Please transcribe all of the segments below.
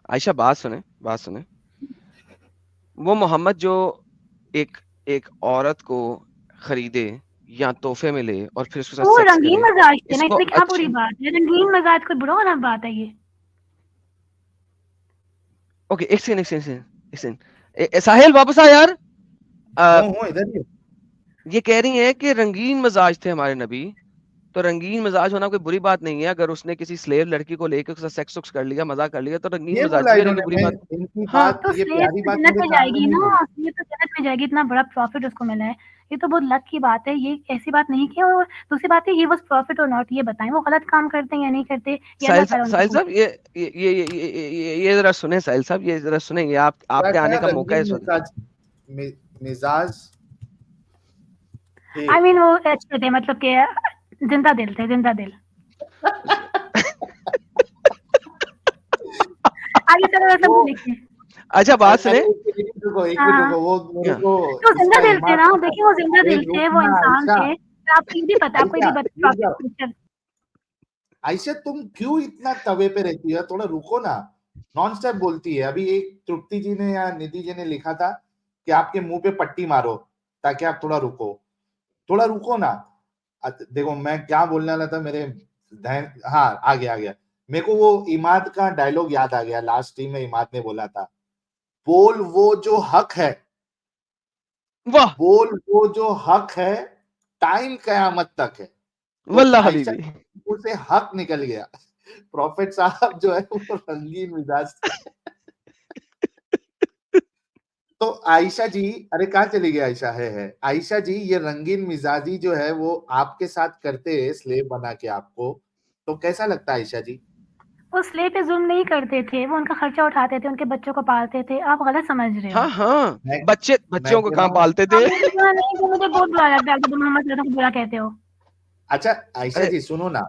عائشہ بات سنیں, وہ محمد جو ایک عورت کو خریدے یا تحفے میں لے اور پھر اس کے ساتھ وہ سیکس رنگین کرے, مزاج تھے نا, اس اس کو میں کیا بری اچھا بات ہے؟ رنگین مزاج کوئی برا ہونا بات ہے یہ؟ اوکے, ایک سیکنڈ ساحل واپس آ یار. ہوں ادھر ہی. یہ کہہ رہی ہیں کہ رنگین مزاج تھے ہمارے نبی, تو رنگین مزاج ہونا کوئی بری بات نہیں ہے. اگر اس نے کسی سلیو لڑکی کو لے کے اس کے ساتھ سیکس کر لیا, مزہ کر لیا, تو رنگین یہ بولا مزاجی میں انہوں رہی نے, بری میں بات. ان کی ہاں بات, تو یہ سلیب پیاری تو بات جنت میرے میں جائے سامنے گی نہیں نا, بولی. سلیب تو جنت میں جائے گی, اتنا بڑا پروفٹ اس کو ملا ہے. یہ تو بہت لک کی بات ہے, یہ ایسی بات نہیں کی. اور دوسری بات ہے, یہ واز پروفٹ اور ناٹ, یہ بتائیں وہ غلط کام کرتے ہیں یا نہیں کرتے, یہ اللہ تعالیٰ ان سے ساحل صاحب, پوچھے. یہ ذرا سنیں, ساحل صاحب یہ ذرا سنیں, یہ آپ کے آنے کا موقع ہے رنگین اس وقت. مزاج تھے. آئی مین وہ اچھے تھے, مطلب کہ زندہ دل تھے, زندہ دل. آگے چلو ایسا وہ لکھیے. اچھا بات سنیں. ایک ہاں منٹ رکو, وہ میرے کو تو اس زندہ کا دل تھے نا, ایمان, دیکھیں وہ زندہ دل تھے, وہ رکنا انسان عائشہ, تھے. آپ کو یہ بھی پتا, آپ کو یہ بھی عائشہ رک جاؤ. پتا. عائشہ تم کیوں اتنا توے پہ رہتی ہے, تھوڑا رکو نا, نان اسٹاپ بولتی ہے. ابھی ایک ترپتی جی نے یا ندھی جی نے لکھا تھا کہ آپ کے منہ پہ پٹی مارو تاکہ آپ تھوڑا رکو نا. دیکھو میں کیا بولنے والا تھا, میرے ذہن, ہاں آ گیا. میرے کو وہ اماد کا ڈائلوگ یاد آ گیا, لاسٹ ٹیم میں اماد نے بولا تھا, بول وہ جو حق ہے, واہ بول وہ جو حق ہے, ٹائم قیامت تک ہے. تو واللہ عائشہ حبیبی, سے حق نکل گیا. پروفیٹ صاحب جو ہے وہ رنگین مزاج تھے. تو عائشہ جی, ارے کہاں چلی گئی عائشہ, ہے عائشہ جی, یہ رنگین مزاجی جو ہے وہ آپ کے ساتھ کرتے ہیں سلیو بنا کے آپ کو, تو کیسا لگتا ہے عائشہ جی؟ وہ سلیب پہ ظلم نہیں کرتے تھے, وہ ان کا خرچہ اٹھاتے تھے, ان کے بچوں کو پالتے تھے. آپ غلط سمجھ رہے ہو. ہاں میں بچوں کو کہہ رہا کہاں ہوں, پالتے تھے. نہیں, تو مجھے بہت برا لگتا ہے کہ تم محمد کو برا کہتے ہو. اچھا عائشہ ارے جی سنو نا,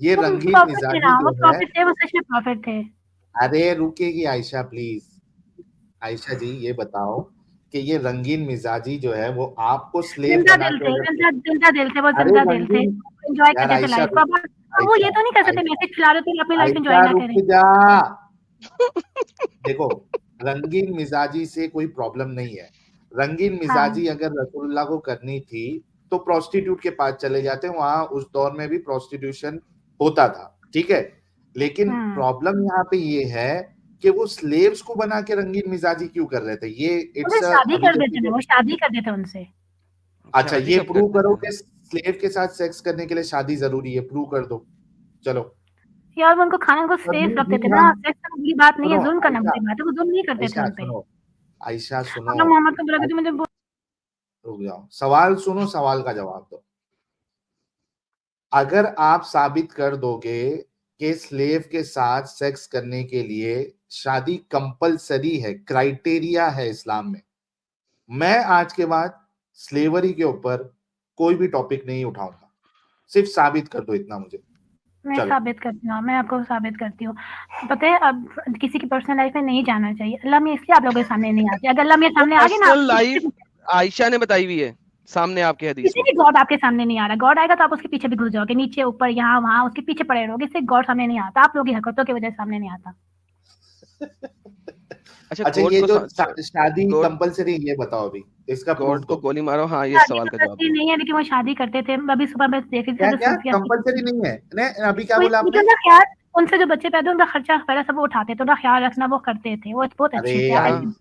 یہ تم رنگین پروفٹ تھے نا, مزاجی وہ جو ہے, پروفٹ تھے, وہ سچ میں پروفٹ تھے. ارے رکے گی عائشہ پلیز. عائشہ جی یہ بتاؤ کہ یہ رنگین مزاجی جو ہے وہ آپ کو سلیو زندہ بنا دل کے تھے, اگر, زندہ دل تھے, وہ ارے زندہ دل تھے, رنگین, انجوائے یار کرتے تھے عائشہ لائف کو. اب وہ یہ تو نہیں کر سکتے, میسج کھلا رہے تھے, اپنی لائف انجوائے عائشہ نہ کریں. رک جا. دیکھو رنگین مزاجی سے کوئی پرابلم نہیں ہے. رنگین ہاں مزاجی اگر رسول اللہ کو کرنی تھی تو پروسٹیٹیوٹ کے پاس چلے جاتے, وہاں اس دور میں بھی پروسٹیٹیوشن ہوتا تھا, ٹھیک ہے. لیکن پرابلم یہاں پہ یہ ہے کہ وہ سلیوز کو بنا کے رنگین مزاجی کیوں کر رہے تھے. یہ انہیں شادی کر دیتے تھے, وہ شادی کر دیتے ان سے. اچھا یہ پروو کرو کہ سلیو کے ساتھ سیکس کرنے کے لیے شادی ضروری ہے, پروو کر دو. چلو یار وہ ان کو کھانا کو سیف رکھتے تھے نا, سیکس کرنا بری بات نہیں ہے, ظلم کرنا عائشہ, بری بات ہے, وہ ظلم نہیں کرتے تھے ان پہ. عائشہ سنو, اپنا محمد کو بلا کے مجھے رک جاؤ, سوال سنو, سوال کا جواب دو. اگر آپ ثابت کر دو گے کہ سلیو کے ساتھ سیکس کرنے کے لیے شادی کمپلسری ہے, کرائٹیریا ہے اسلام میں آج کے بعد سلیوری کے اوپر کوئی بھی ٹاپک نہیں اٹھاؤں گا, صرف ثابت کر دو اتنا مجھے. میں ثابت کرتی ہوں, میں آپ کو ثابت کرتی ہوں. پتہ ہے اب کسی کی پرسنل لائف میں نہیں جانا چاہیے, اللہ میں اس لیے آپ لوگوں کے سامنے نہیں آتے. اگر اللہ میرے سامنے آ گئے نا, پرسنل لائف عائشہ نے بتائی ہوئی ہے سامنے آپ کے حدیث کسی میں. بھی گاڈ آپ کے سامنے نہیں آ رہا. گاڈ آئے گا تو آپ اس کے پیچھے بھی گھس جاؤ گے, نیچے اوپر یہاں وہاں اس کے پیچھے پڑے رہو گے. اس سے گاڈ سامنے نہیں آتا, آپ لوگوں کی حرکتوں کی وجہ سے سامنے نہیں آتا. اچھا یہ جو شادی کمپلسری, یہ بتاؤ ابھی اس کا گاڈ پروف کو دو. گولی مارو, ہاں یہ شادی سوال کا جواب کمپلسری دو. نہیں ہے, لیکن وہ شادی کرتے تھے. ابھی صبح میں دیکھ رہی تھی, کیا صوفیہ کمپلسری نہیں ہے, ابھی کیا بولا آپ نے؟ ان کا خیال, ان سے جو بچے پیدا ان کا خرچہ پہلے سب وہ اٹھاتے تھے, ان کا خیال رکھنا وہ کرتے تھے, وہ بہت ارے اچھے تھے. ہاں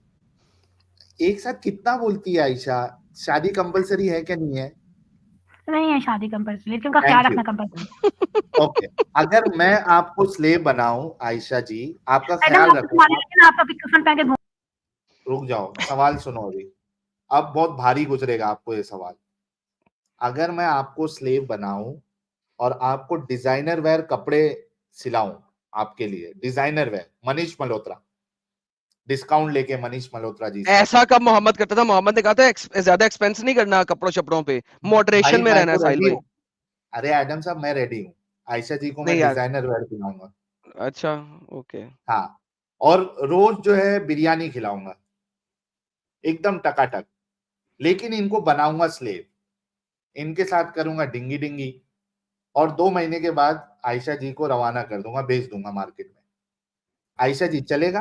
ایک ساتھ کتنا بولتی ہے عائشہ, شادی کمپلسری ہے کہ نہیں ہے؟ نہیں ہے شادی کمپلسری, لیکن ان کا خیال تھینک یو. رکھنا کمپلسری. اوکے, اگر میں آپ کو سلیو بناؤں عائشہ جی, آپ کا میڈم خیال آپ رکھوں, تمہارے لیے نا, آپ کا کفن پہن کے رک جاؤ, سوال سنو ابھی, اب بہت بھاری گزرے گا آپ کو یہ سوال. اگر میں آپ کو سلیو بناؤں اور آپ کو ڈیزائنر ویئر کپڑے سلاؤں, آپ کے لیے designer where, Manish Malhotra, discount لے کے منیش ملہوترا جی سے. ایسا کب محمد کرتا تھا؟ محمد نے کہا تھا زیادہ ایکسپینس نہیں کرنا کپڑوں شپڑوں پہ, بھائی ماڈریشن میں میں رہنا ہے. تو ساحل ریڈی بھائی ہوں, ارے ایڈم صاحب میں ریڈی ہوں, عائشہ جی کو میں نہیں یار, ڈیزائنر ویئر پہناؤں گا. اچھا اوکے, ہاں, اور روز جو ہے بریانی کھلاؤں گا ایک دم ٹکا ٹک, لیکن ان کو بناؤں گا سلیو, ان کے ساتھ کروں گا ڈنگی ڈنگی, اور 2 مہینے کے بعد عائشہ جی کو روانہ کر دوں گا, بھیج دوں گا مارکیٹ میں. عائشہ جی چلے گا؟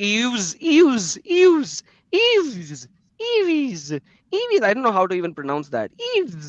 eves. I don't know how to even pronounce that. Eves.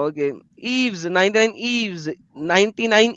Okay. Eves, 99 eves, 99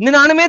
99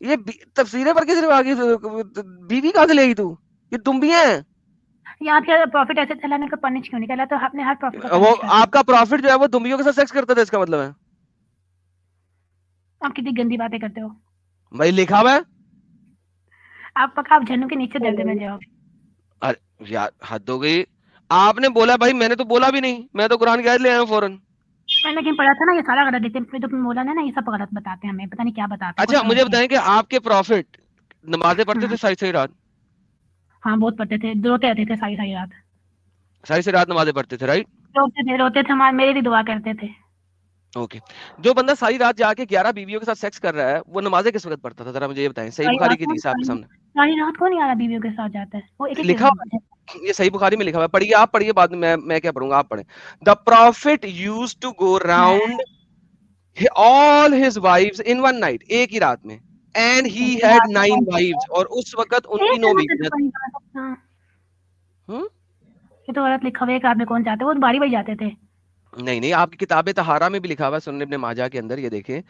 یہ تفسیریں پڑھ کے صرف آگے بیوی کہاں سے لے گی تو؟ یہ تم بھی ہیں. یہاں کے پروفٹ ایسے اللہ نے کو پنش کیوں نہیں کہا تو آپ نے ہر پروفٹ کو وہ آپ کا پروفٹ جو ہے وہ دمبیوں کے ساتھ سیکس کرتا تھا, اس کا مطلب ہے آپ کتنی گندی باتیں کرتے ہو بھائی لکھا ہوا ہے. آپ پکا آپ جہنم کے نیچے درجے میں جاؤ. ارے یار حد ہو گئی, آپ نے بولا بھائی, میں نے تو بولا بھی نہیں, میں تو قرآن کی آیت لے آیا ہوں فوراً. میں نے کہیں پڑھا تھا نا یہ سارا غلط دیتے ہیں, جو مولانا نا یہ سب غلط بتاتے ہیں ہمیں, پتہ نہیں کیا بتاتے ہیں. اچھا مجھے بتائیں کہ آپ کے پروفٹ نمازیں پڑھتے تھے ساری ساری رات؟ ہاں بہت پڑھتے تھے, روتے رہتے تھے ساری ساری رات, ساری ساری رات نمازیں پڑھتے تھے, رائٹ؟ روتے تھے, میرے بھی دعا کرتے تھے. اوکے, جو بندہ ساری رات جا کے 11 بیویوں کے ساتھ سیکس کر رہا ہے وہ نمازیں کس وقت پڑھتا تھا, ذرا مجھے یہ بتائیں. صحیح بخاری کی حدیث ہے آپ کے سامنے, ساری رات کو نہیں آ رہا بیویوں کے ساتھ جاتا ہے, وہ ایک لکھا ہوا ہے, یہ صحیح بخاری میں لکھا ہوا ہے. پڑھیے, آپ پڑھیے, بعد میں کیا پڑھوں گا, آپ پڑھیں. The prophet used to go round all his wives in one night, ایک ہی رات میں, and he had 9 wives, اور اس وقت ان کی 9 بیویاں تھیں. یہ تو غلط لکھا ہوا ہے, ایک رات میں کون جاتے, وہ باری باری جاتے تھے. نہیں, آپ کی کتاب طہارہ میں بھی لکھا ہوا ہے, سنن ابن ماجہ کے اندر, یہ دیکھیں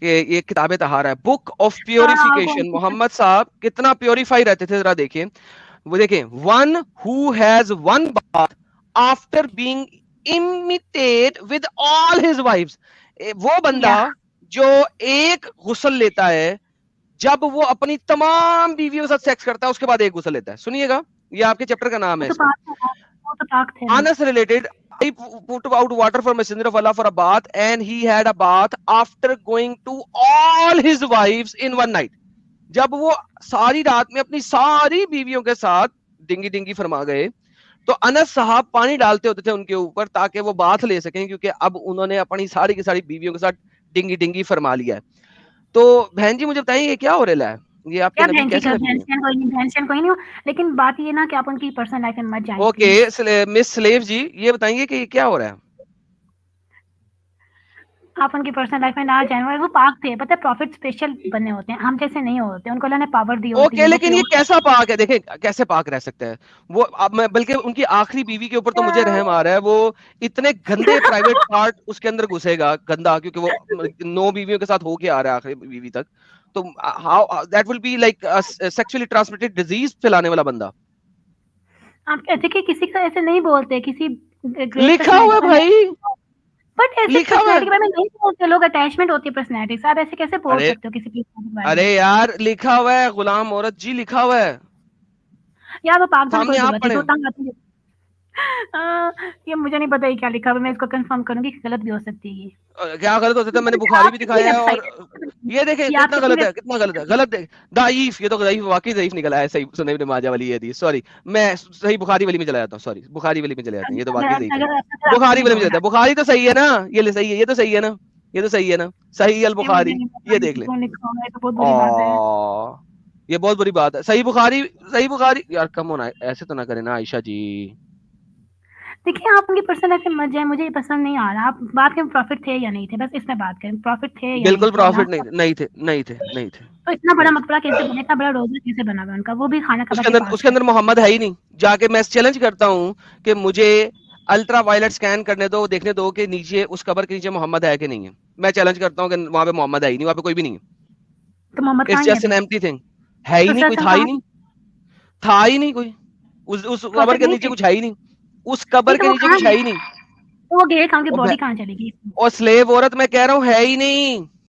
کہ یہ کتاب طہارہ ہے, بک آف پیوریفیکیشن. محمد صاحب کتنا پیوریفائی رہتے تھے, ذرا دیکھیں. وہ دیکھیں, one who has one bath after being imitated with all his wives, وہ بندہ جو ایک غسل لیتا ہے جب وہ اپنی تمام بیویوں کے ساتھ سیکس کرتا ہے, اس کے بعد ایک غسل لیتا ہے. سنیے گا, یہ آپ کے چیپٹر کا نام ہے اس کا. Anas related, I put out water for messenger of Allah for a bath, and he had a bath after going to all his wives in one night. جب وہ ساری رات میں اپنی ساری بیویوں کے ساتھ ڈنگی ڈنگی فرما گئے, تو انس صاحب پانی ڈالتے ہوتے تھے ان کے اوپر تاکہ وہ بات لے سکیں, کیونکہ اب انہوں نے اپنی ساری کی ساری بیویوں کے ساتھ ڈنگی ڈنگی فرما لیا ہے. تو بہن جی مجھے بتائیں, یہ کیا ہو رہا ہے, یہ آپ کے نبی کیسے نبی ہیں؟ کوئی نہیں ہو, لیکن بات یہ نا کہ آپ ان کی پرسنل لائف میں مت جائیں. اوکے مس سلیو جی, یہ بتائیے کہ یہ کیا ہو رہا ہے. آپ ان کی پرسنل لائف میں نہ جائیں, وہ پاک تھے, پتہ ہے پروفٹ اسپیشل بنے ہوتے ہیں, ہم جیسے نہیں ہوتے, ان کو اللہ نے پاور دی ہوتی ہے. اوکے, لیکن یہ کیسا پاک ہے, دیکھیں کیسے پاک رہ سکتا ہے وہ. اب میں بلکہ ان کی آخری بیوی کے اوپر تو مجھے رحم آ رہا ہے, وہ اتنے گندے پرائیویٹ پارٹ اس کے اندر گھسے گا گندا, کیونکہ وہ 9 بیویوں کے ساتھ ہو کے آ رہا ہے آخری بیوی تک. تو how that will be like sexually transmitted disease پھیلانے والا بندہ. آپ دیکھیں کسی کا ایسے نہیں بولتے, کسی لکھا ہوا ہے بھائی, بٹ ایسے پرسنالٹی کے بارے میں نہیں بولتے لوگ, اٹیچمنٹ ہوتی ہے پرسنالٹی سے. آپ ایسے کیسے بول سکتے ہو کسی کی؟ ارے یار لکھا ہوا ہے, غلام عورت جی لکھا ہوا ہے یار, وہ پاک سامنے, آپ پڑھیں. یہ مجھے نہیں پتا کیا لکھا ہوا, میں اس کو کنفرم کروں گی, غلط بھی ہو سکتی ہے. کیا غلط ہو سکتا ہے, میں نے بخاری بھی دکھایا ہے, اور یہ دیکھیں کتنا غلط ہے, کتنا غلط ہے, غلط ضعیف. یہ تو ضعیف, واقعی ضعیف نکلا ہے. صحیح سنن ابن ماجہ والی حدیث, سوری میں صحیح بخاری والی میں چلا جاتا ہوں, سوری بخاری والی میں چلے جاتے ہیں. یہ تو واقعی ضعیف ہے, بخاری والی میں چلتا ہے. بخاری تو صحیح ہے نا, یہ صحیح ہے, یہ تو صحیح ہے نا, یہ تو صحیح ہے نا, صحیح البخاری, یہ دیکھ لیں. یہ بہت بری بات ہے, صحیح بخاری, صحیح بخاری. یار کم ہونا, ایسے تو نہ کریں نا عائشہ جی. دیکھیں آپ ان کی پرسنل لائف میں مت جائیں, مجھے یہ پسند نہیں آ رہا. آپ بات کریں پروفٹ تھے یا نہیں تھے, بس اس میں بات کریں, پروفٹ تھے یا بالکل پروفٹ نہیں تھے, نہیں تھے, نہیں تھے. تو اتنا بڑا مقبرہ کیسے بنا, اتنا بڑا روزہ کیسے بنا ہوا ان کا, وہ بھی خانہ کعبہ کے پاس. اس کے اندر محمد ہے ہی نہیں. جا کے میں چیلنج کرتا ہوں کہ مجھے الٹرا وائلٹ سکین کرنے دو, دیکھنے دو کہ نیچے اس قبر کے نیچے محمد ہے کہ نہیں ہے. میں چیلنج کرتا ہوں کہ وہاں پہ محمد ہے ہی نہیں, وہاں پہ کوئی بھی نہیں ہے. تو Muhammad it's just an empty thing, ہے ہی نہیں, کوئی تھا ہی نہیں, تھا ہی نہیں کوئی. اس قبر کے نیچے کچھ ہے ہی نہیں, اس قبر کے نیچے کچھ ہے ہی نہیں. وہ گئے کہاں کی باڈی کہاں چلے گی, اور سلیو عورت میں کہہ رہا ہوں ہے ہی نہیں.